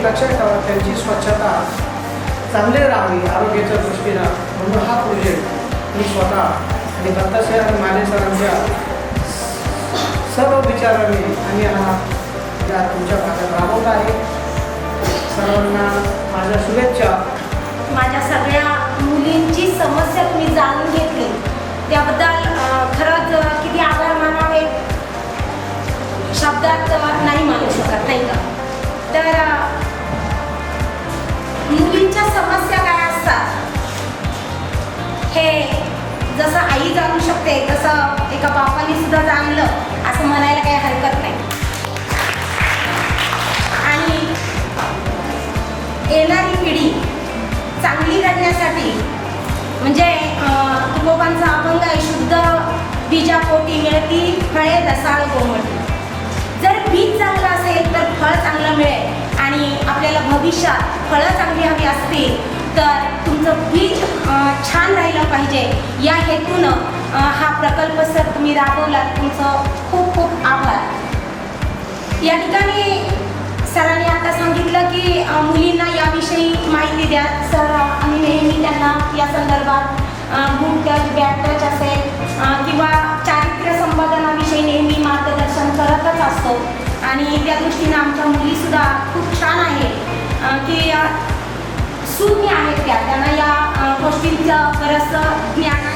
लक्षात ठेवा त्यांची स्वच्छता चांगली राहावी आरोग्याच्या दृष्टीनं, म्हणून हा प्रोजेक्ट मी स्वतः आणि दत्ताशेर आणि माने सरांच्या सर्व विचारांनी आणि हा या तुमच्या भागात राबवला आहे. सर्वांना माझ्या शुभेच्छा. माझ्या सगळ्या मुलींची समस्या तुम्ही जाणून घेतली त्याबद्दल खरंच किती आभार मानावे शब्दात नाही मानू शकत, नाही का. तर मुलींच्या समस्या काय असतात हे जसं आई जाणू शकते तसं एका बापाने सुद्धा जाणलं असं म्हणायला काही हरकत नाही. आणि येणारी पिढी चांगली करण्यासाठी म्हणजे तुकोबांचा अभंग आहे, शुद्ध बीजापोटी मिळती फळे रसाळ कोमट. जर बीज चांगलं असेल तर फळ चांगलं मिळेल आणि आपल्याला भविष्यात फळं चांगली हवी असतील तर तुमचं बीज छान राहिलं पाहिजे. या हेतूनं हा प्रकल्प सर तुम्ही राबवला, तुमचं खूप खूप आभार. या ठिकाणी सरांनी आता सांगितलं की मुलींना याविषयी माहिती द्या. सर आम्ही नेहमी त्यांना या संदर्भात गुड टच बॅड टच असेल किंवा चारित्र्य संपादनाविषयी नेहमी मार्गदर्शन करतच असतो आणि त्या दृष्टीनं आमच्या मुलीसुद्धा खूप छान आहे की सूज्ञ आहेत त्यांना या गोष्टींचं बरंचसं ज्ञान